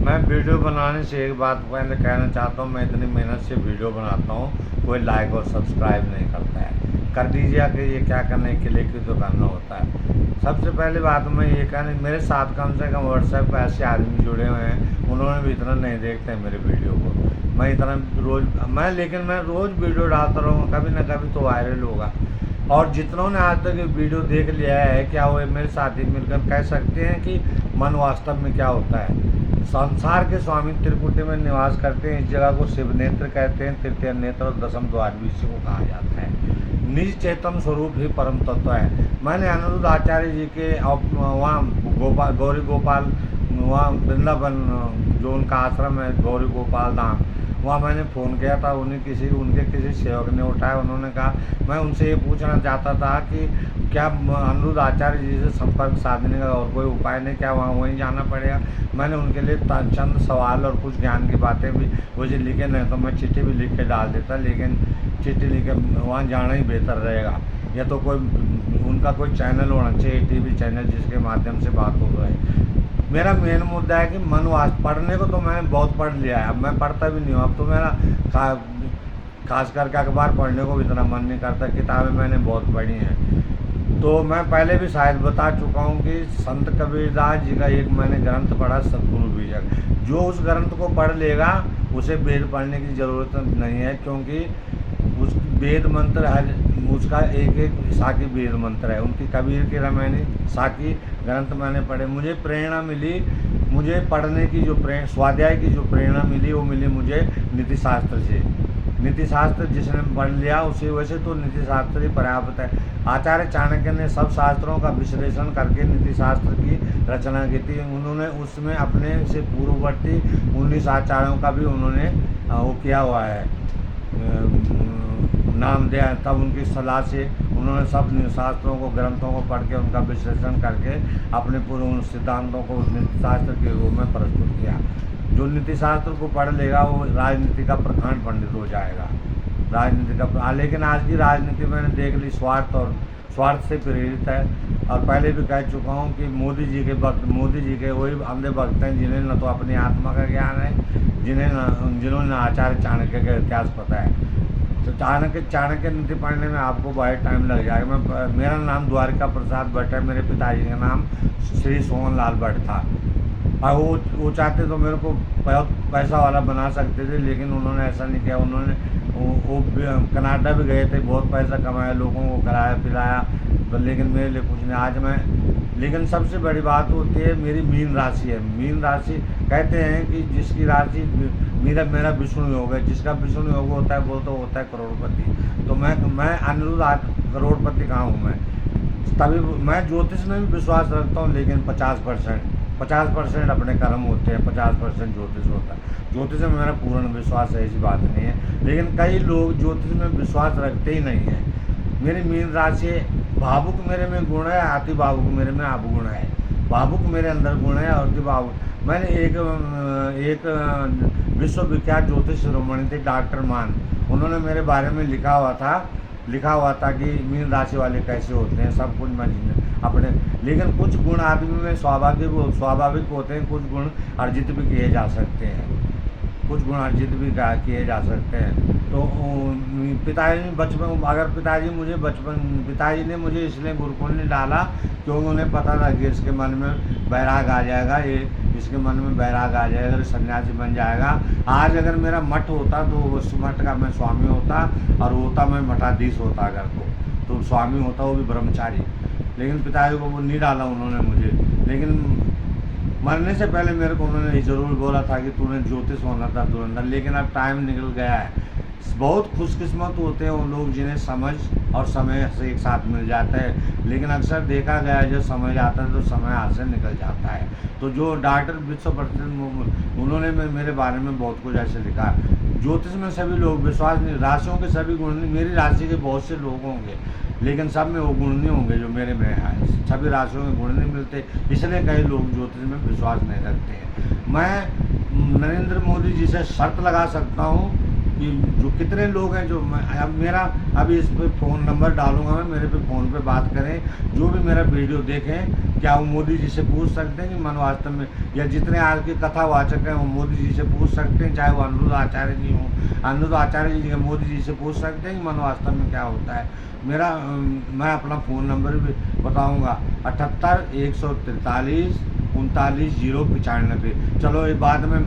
मैं वीडियो बनाने से एक बात पहले कहना चाहता हूँ, मैं इतनी मेहनत से वीडियो बनाता हूँ, कोई लाइक और सब्सक्राइब नहीं करता है। कर दीजिए कि ये क्या करने के लिए क्यों तो करना होता है। सबसे पहली बात मैं ये कहना, मेरे साथ कम से कम व्हाट्सएप पर ऐसे आदमी जुड़े हुए हैं, उन्होंने भी इतना नहीं देखते मेरे वीडियो को। मैं इतना रोज़ लेकिन मैं रोज़ वीडियो डालता रहूँगा, कभी ना कभी तो वायरल होगा। और जितनों ने आज तक ये वीडियो देख लिया है, क्या वो मेरे साथी मिलकर कह सकते हैं कि मन वास्तव में क्या होता है। संसार के स्वामी त्रिकुटी में निवास करते हैं। इस जगह को शिव नेत्र कहते हैं। तृतीय नेत्र और दशम द्वार भी इसी को कहा जाता है। निज चेतन स्वरूप ही परम तत्व है। मैंने अनिरुद्ध आचार्य जी के वहाँ गौरी गोपाल, वहाँ वृंदावन जो उनका आश्रम है गौरी गोपाल धाम, वहाँ मैंने फ़ोन किया था। उनके किसी सेवक ने उठाया। उन्होंने कहा, मैं उनसे ये पूछना चाहता था कि क्या अनिरुद्ध आचार्य जी से संपर्क साधने का और कोई उपाय नहीं, क्या वहाँ वहीं जाना पड़ेगा। मैंने उनके लिए चंद सवाल और कुछ ज्ञान की बातें भी मुझे लिखे, नहीं तो मैं चिट्ठी भी लिख के डाल देता, लेकिन चिट्ठी लिख के वहाँ जाना ही बेहतर रहेगा। या तो कोई उनका कोई चैनल होना चाहिए, टीवी चैनल, जिसके माध्यम से बात हो रही। मेरा मेन मुद्दा है कि पढ़ने को तो मैंने बहुत पढ़ लिया है, अब मैं पढ़ता भी नहीं हूँ। अब तो मेरा खास करके अखबार पढ़ने को भी इतना मन नहीं करता। किताबें मैंने बहुत पढ़ी हैं। तो मैं पहले भी शायद बता चुका हूँ कि संत कबीरदास जी का एक मैंने ग्रंथ पढ़ा, सतगुरु बीजक। जो उस ग्रंथ को पढ़ लेगा उसे वेद पढ़ने की ज़रूरत नहीं है, क्योंकि उस वेद मंत्र हर उसका एक एक साकी वेद मंत्र है। उनकी कबीर की रामायणी साकी ग्रंथ मैंने पढ़े, मुझे प्रेरणा मिली। मुझे पढ़ने की जो स्वाध्याय की जो प्रेरणा मिली वो मिली मुझे नीति शास्त्र से। नीति शास्त्र जिसने पढ़ लिया उसे, वैसे तो नीति शास्त्र ही पर्याप्त है। आचार्य चाणक्य ने सब शास्त्रों का विश्लेषण करके नीति शास्त्र की रचना की थी। उन्होंने उसमें अपने से पूर्ववर्ती 19 आचार्यों का भी उन्होंने वो किया हुआ है, नाम दिया। तब उनकी सलाह से उन्होंने सब शास्त्रों को, ग्रंथों को पढ़ के उनका विश्लेषण करके अपने पूरे उन सिद्धांतों को नीति शास्त्र के रूप में प्रस्तुत किया। जो नीति शास्त्र को पढ़ लेगा वो राजनीति का प्रखंड पंडित हो जाएगा। राजनीति का लेकिन आज की राजनीति मैंने देख ली स्वार्थ से प्रेरित है। और पहले भी कह चुका हूँ कि मोदी जी के वही अंधे भक्त हैं जिन्हें न तो अपनी आत्मा का ज्ञान है, जिन्होंने आचार्य चाणक्य का इतिहास पता है। तो चाणक्य नीति पढ़ने में आपको बहुत टाइम लग जाएगा। मेरा नाम द्वारिका प्रसाद भट्ट है, मेरे पिताजी का नाम श्री सोहन लाल भट्ट था। और वो चाहते तो मेरे को बहुत पैसा वाला बना सकते थे, लेकिन उन्होंने ऐसा नहीं किया। उन्होंने वो कनाडा भी गए थे, बहुत पैसा कमाया, लोगों को कराया पिलाया, लेकिन मेरे लिए कुछ नहीं। आज मैं, लेकिन सबसे बड़ी बात होती है मेरी मीन राशि है। मीन राशि कहते हैं कि जिसकी राशि मेरा विष्णु योग है, जिसका विष्णु योग होता है वो तो होता है करोड़पति। तो मैं अनिरुद्ध करोड़पति कहाँ हूँ मैं। तभी मैं ज्योतिष में भी विश्वास रखता हूँ, लेकिन 50% अपने कर्म होते हैं, 50% ज्योतिष होता है। ज्योतिष में मेरा पूर्ण विश्वास है, ऐसी बात नहीं है। लेकिन कई लोग ज्योतिष में विश्वास रखते ही नहीं हैं। मेरी मीन राशि, भावुक मेरे में गुण है, अति भावुक मेरे में अवगुण है। भावुक मेरे अंदर गुण है और अति भावुक। मैंने एक विश्वविख्यात ज्योतिष शिरोमणि थे डॉक्टर मान, उन्होंने मेरे बारे में लिखा हुआ था कि मीन राशि वाले कैसे होते हैं, सब कुछ मैं अपने। लेकिन कुछ गुण आदमी में स्वाभाविक होते हैं, कुछ गुण अर्जित भी किए जा सकते हैं, तो पिताजी ने मुझे इसलिए गुरुकुल नहीं डाला क्योंकि उन्हें पता था कि इसके मन में बैराग आ जाएगा, अगर सन्यासी बन जाएगा। आज अगर मेरा मठ होता तो उस मठ का मैं स्वामी होता, और होता मैं मठाधीश होता। अगर तो स्वामी होता, वो भी ब्रह्मचारी। लेकिन पिताजी को वो नहीं डाला उन्होंने मुझे। लेकिन मरने से पहले मेरे को उन्होंने ज़रूर बोला था कि तूने ज्योतिष होना था धुरंधर, लेकिन अब टाइम निकल गया है। बहुत खुशकिस्मत होते हैं वो लोग जिन्हें समझ और समय से एक साथ मिल जाता है, लेकिन अक्सर देखा गया है जब समय आता है तो समय हाथ से निकल जाता है। तो जो डॉक्टर विश्व उन्होंने मेरे बारे में बहुत कुछ ऐसे लिखा। ज्योतिष में सभी लोग विश्वास नहीं, राशियों के सभी गुण नहीं, मेरी राशि के बहुत से लोग होंगे, लेकिन सब में वो गुण नहीं होंगे जो मेरे में है। सभी राशियों में गुण नहीं मिलते, इसलिए कई लोग ज्योतिष में विश्वास नहीं रखते हैं। मैं नरेंद्र मोदी जी से शर्त लगा सकता हूँ कि जो कितने लोग हैं जो अब मेरा अभी इस पे फ़ोन नंबर डालूंगा मैं, मेरे पे फ़ोन पे बात करें, जो भी मेरा वीडियो देखें, क्या वो मोदी जी से पूछ सकते हैं कि मन वास्तव में, या जितने आज के कथावाचक हैं वो मोदी जी से पूछ सकते हैं, चाहे वो अनिरुद्ध आचार्य जी हों, अनिरुद्ध आचार्य जी मोदी जी से पूछ सकते हैं कि मन वास्तव में क्या होता है। मेरा मैं अपना फ़ोन नंबर भी बताऊंगा, 78 143 39 0 95। चलो ये बाद में,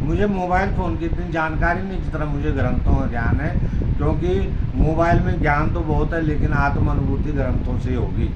मुझे मोबाइल फ़ोन की इतनी जानकारी नहीं जितना मुझे ग्रंथों का ज्ञान है, क्योंकि मोबाइल में ज्ञान तो बहुत है लेकिन आत्म अनुभूति ग्रंथों से होगी।